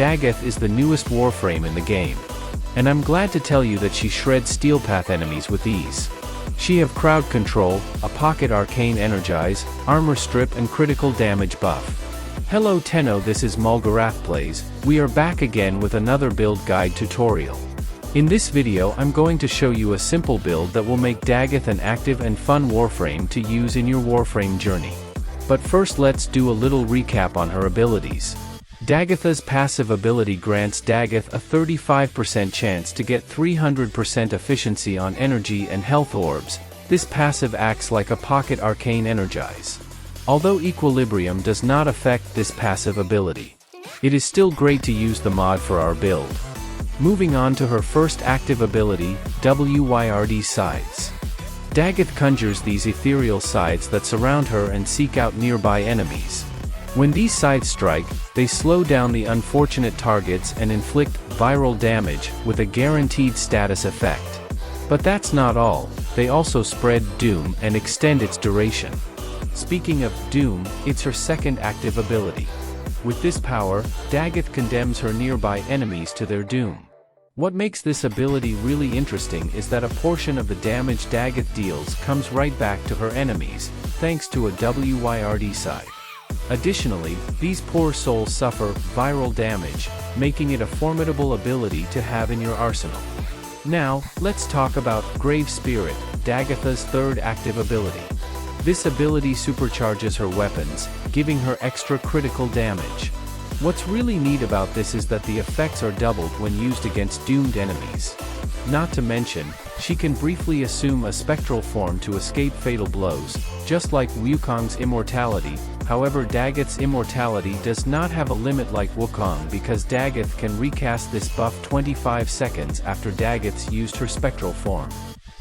Dagath is the newest Warframe in the game. And I'm glad to tell you that she shreds Steelpath enemies with ease. She have crowd control, a pocket arcane energize, armor strip and critical damage buff. Hello Tenno, this is Mulgarath Plays. We are back again with another build guide tutorial. In this video I'm going to show you a simple build that will make Dagath an active and fun Warframe to use in your Warframe journey. But first let's do a little recap on her abilities. Dagath's passive ability grants Dagath a 35% chance to get 300% efficiency on energy and health orbs. This passive acts like a pocket arcane energize. Although equilibrium does not affect this passive ability, it is still great to use the mod for our build. Moving on to her first active ability, Wyrd Scythes. Dagath conjures these ethereal scythes that surround her and seek out nearby enemies. When these scythes strike, they slow down the unfortunate targets and inflict viral damage with a guaranteed status effect. But that's not all, they also spread doom and extend its duration. Speaking of doom, it's her second active ability. With this power, Dagath condemns her nearby enemies to their doom. What makes this ability really interesting is that a portion of the damage Dagath deals comes right back to her enemies, thanks to a Wyrd Scythe. Additionally, these poor souls suffer viral damage, making it a formidable ability to have in your arsenal. Now, let's talk about Grave Spirit, Dagath's third active ability. This ability supercharges her weapons, giving her extra critical damage. What's really neat about this is that the effects are doubled when used against doomed enemies. Not to mention, she can briefly assume a spectral form to escape fatal blows, just like Wukong's immortality. However, Dagath's immortality does not have a limit like Wukong because Dagath can recast this buff 25 seconds after Dagath's used her spectral form.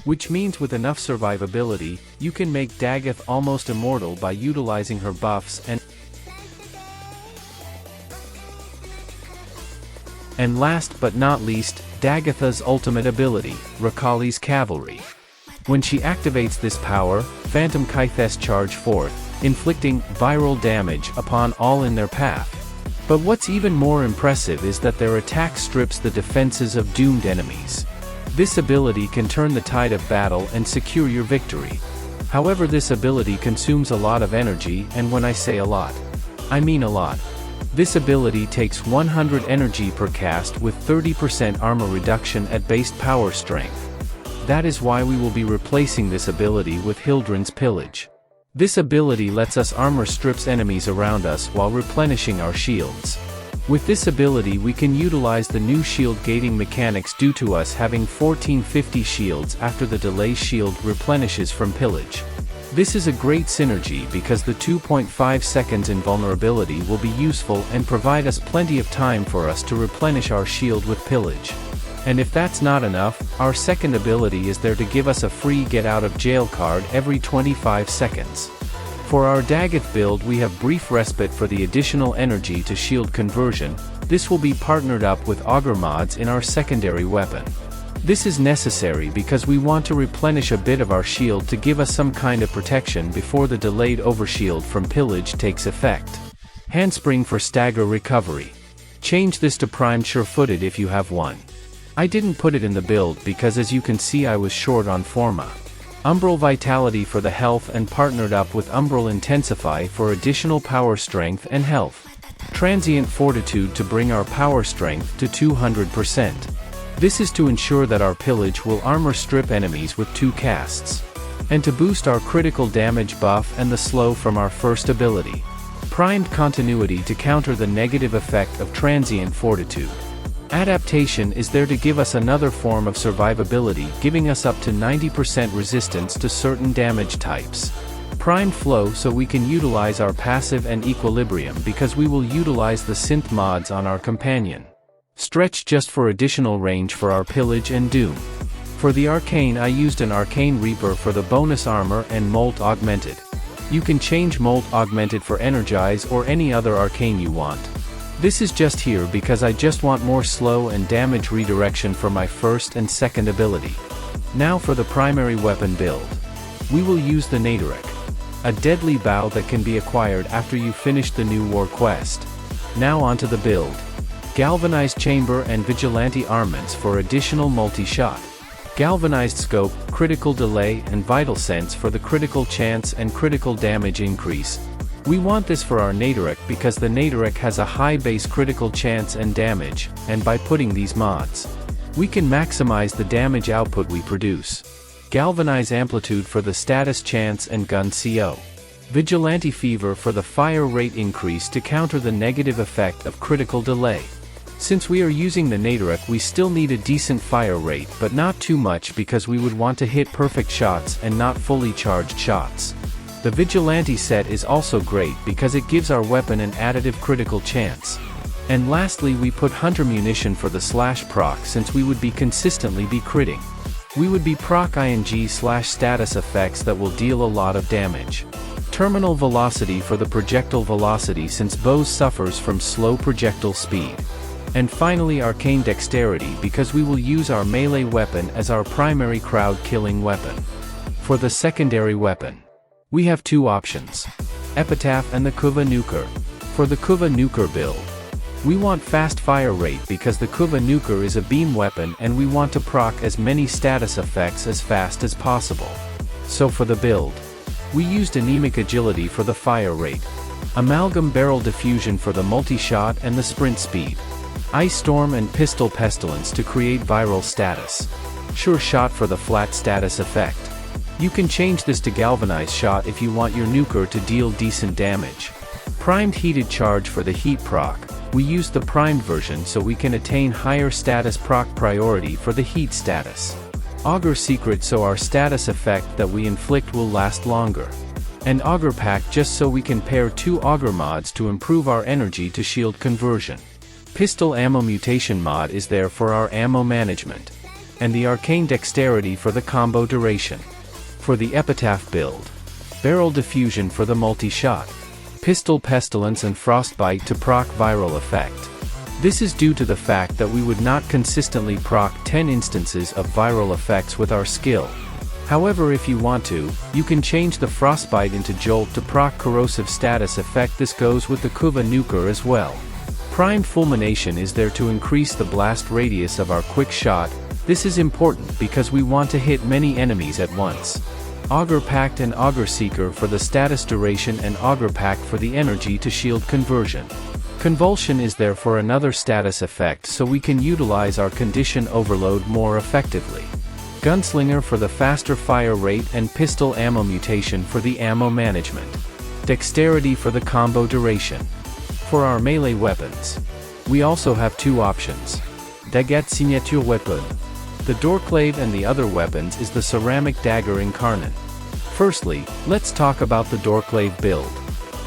Which means with enough survivability, you can make Dagath almost immortal by utilizing her buffs and last but not least, Dagath's ultimate ability, Rakali's Cavalry. When she activates this power, Phantom Kythes charge forth, inflicting viral damage upon all in their path. But what's even more impressive is that their attack strips the defenses of doomed enemies. This ability can turn the tide of battle and secure your victory. However, this ability consumes a lot of energy, and when I say a lot, I mean a lot. This ability takes 100 energy per cast with 30% armor reduction at base power strength. That is why we will be replacing this ability with Hildryns Pillage. This ability lets us armor strips enemies around us while replenishing our shields. With this ability we can utilize the new shield gating mechanics due to us having 1450 shields after the delay shield replenishes from pillage. This is a great synergy because the 2.5 seconds invulnerability will be useful and provide us plenty of time for us to replenish our shield with pillage. And if that's not enough, our second ability is there to give us a free get out of jail card every 25 seconds. For our Dagath build we have brief respite for the additional energy to shield conversion. This will be partnered up with augur mods in our secondary weapon. This is necessary because we want to replenish a bit of our shield to give us some kind of protection before the delayed overshield from pillage takes effect. Handspring for stagger recovery. Change this to primed sure-footed if you have one. I didn't put it in the build because as you can see I was short on forma. Umbral Vitality for the health and partnered up with Umbral Intensify for additional power strength and health. Transient Fortitude to bring our power strength to 200%. This is to ensure that our pillage will armor strip enemies with 2 casts. And to boost our critical damage buff and the slow from our first ability. Primed Continuity to counter the negative effect of Transient Fortitude. Adaptation is there to give us another form of survivability, giving us up to 90% resistance to certain damage types. Primed Flow so we can utilize our passive and equilibrium because we will utilize the synth mods on our companion. Stretch just for additional range for our pillage and doom. For the arcane I used an Arcane Reaper for the bonus armor and Molt Augmented. You can change Molt Augmented for Energize or any other arcane you want. This is just here because I just want more slow and damage redirection for my first and second ability. Now for the primary weapon build. We will use the Nukor, a deadly bow that can be acquired after you finish the new war quest. Now onto the build. galvanized chamber and vigilante armaments for additional multi-shot. Galvanized scope, critical delay and vital sense for the critical chance and critical damage increase. We want this for our Nukor because the Nukor has a high base critical chance and damage, and by putting these mods, we can maximize the damage output we produce. Galvanize amplitude for the status chance and gun CO. Vigilante fever for the fire rate increase to counter the negative effect of critical delay. Since we are using the Nukor, we still need a decent fire rate but not too much because we would want to hit perfect shots and not fully charged shots. The Vigilante set is also great because it gives our weapon an additive critical chance. And lastly, we put Hunter munition for the slash proc since we would be consistently be critting. We would be proc ing/status effects that will deal a lot of damage. Terminal velocity for the projectile velocity since bows suffers from slow projectile speed. And finally arcane dexterity because we will use our melee weapon as our primary crowd-killing weapon. For the secondary weapon, we have two options: Epitaph and the Kuva Nukor. For the Kuva Nukor build, we want fast fire rate because the Kuva Nukor is a beam weapon and we want to proc as many status effects as fast as possible. So for the build, we used anemic agility for the fire rate, amalgam barrel diffusion for the multi-shot and the sprint speed, ice storm and pistol pestilence to create viral status, sure shot for the flat status effect. You can change this to galvanized shot if you want your Nukor to deal decent damage. Primed heated charge for the heat proc. We use the primed version so we can attain higher status proc priority for the heat status. Augur secret so our status effect that we inflict will last longer. And Augur pack just so we can pair two Augur mods to improve our energy to shield conversion. Pistol ammo mutation mod is there for our ammo management. And the arcane dexterity for the combo duration. For the epitaph build, barrel diffusion for the multi-shot, pistol pestilence and frostbite to proc viral effect. This is due to the fact that we would not consistently proc 10 instances of viral effects with our skill. However, if you want to, you can change the frostbite into jolt to proc corrosive status effect. This goes with the Kuva Nukor as well. Primed fulmination is there to increase the blast radius of our quick shot. This is important because we want to hit many enemies at once. Augur pact and Augur seeker for the status duration and Augur pact for the energy to shield conversion. Convulsion is there for another status effect so we can utilize our condition overload more effectively. Gunslinger for the faster fire rate and pistol ammo mutation for the ammo management. Dexterity for the combo duration. For our melee weapons, we also have two options. Dagath signature weapon. The dorrclave and the other weapons is the ceramic dagger incarnon. Firstly, let's talk about the dorrclave build.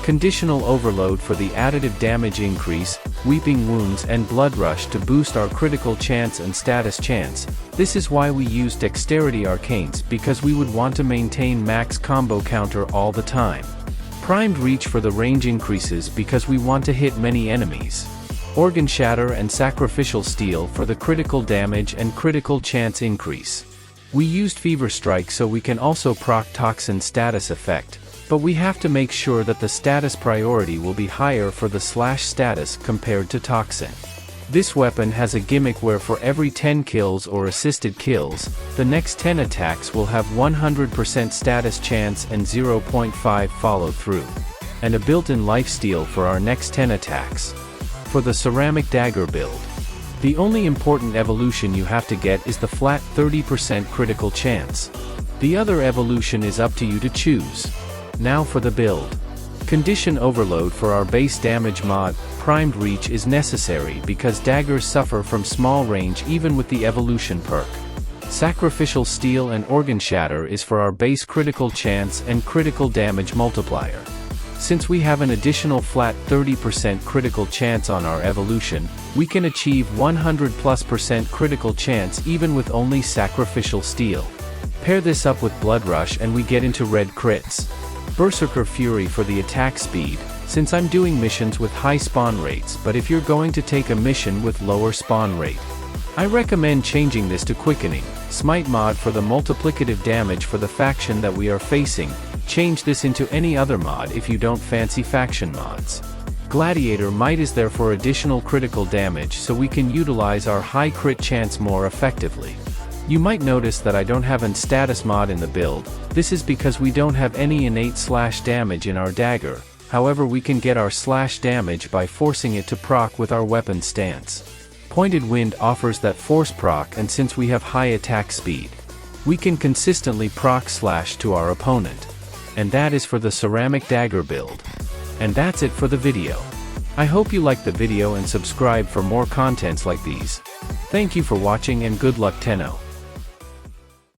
Conditional overload for the additive damage increase, weeping wounds and blood rush to boost our critical chance and status chance. This is why we use dexterity arcanes because we would want to maintain max combo counter all the time. Primed reach for the range increases because we want to hit many enemies. Organ shatter and sacrificial steel for the critical damage and critical chance increase. We used fever strike so we can also proc toxin status effect, but we have to make sure that the status priority will be higher for the slash status compared to toxin. This weapon has a gimmick where for every 10 kills or assisted kills, the next 10 attacks will have 100% status chance and 0.5 follow through. And a built-in lifesteal for our next 10 attacks. For the ceramic dagger build, the only important evolution you have to get is the flat 30% critical chance. The other evolution is up to you to choose. Now for the build. Condition overload for our base damage mod. Primed reach is necessary because daggers suffer from small range even with the evolution perk. Sacrificial steel and organ shatter is for our base critical chance and critical damage multiplier. Since we have an additional flat 30% critical chance on our evolution, we can achieve 100+% critical chance even with only sacrificial steel. Pair this up with blood rush and we get into red crits. Berserker Fury for the attack speed, since I'm doing missions with high spawn rates, but if you're going to take a mission with lower spawn rate, I recommend changing this to quickening. Smite mod for the multiplicative damage for the faction that we are facing. Change this into any other mod if you don't fancy faction mods. Gladiator Might is there for additional critical damage so we can utilize our high crit chance more effectively. You might notice that I don't have an status mod in the build. This is because we don't have any innate slash damage in our dagger. However, we can get our slash damage by forcing it to proc with our weapon stance. Pointed Wind offers that force proc, and since we have high attack speed, we can consistently proc slash to our opponent. And that is for the ceramic dagger build. And that's it for the video. I hope you liked the video and subscribe for more contents like these. Thank you for watching and good luck Tenno.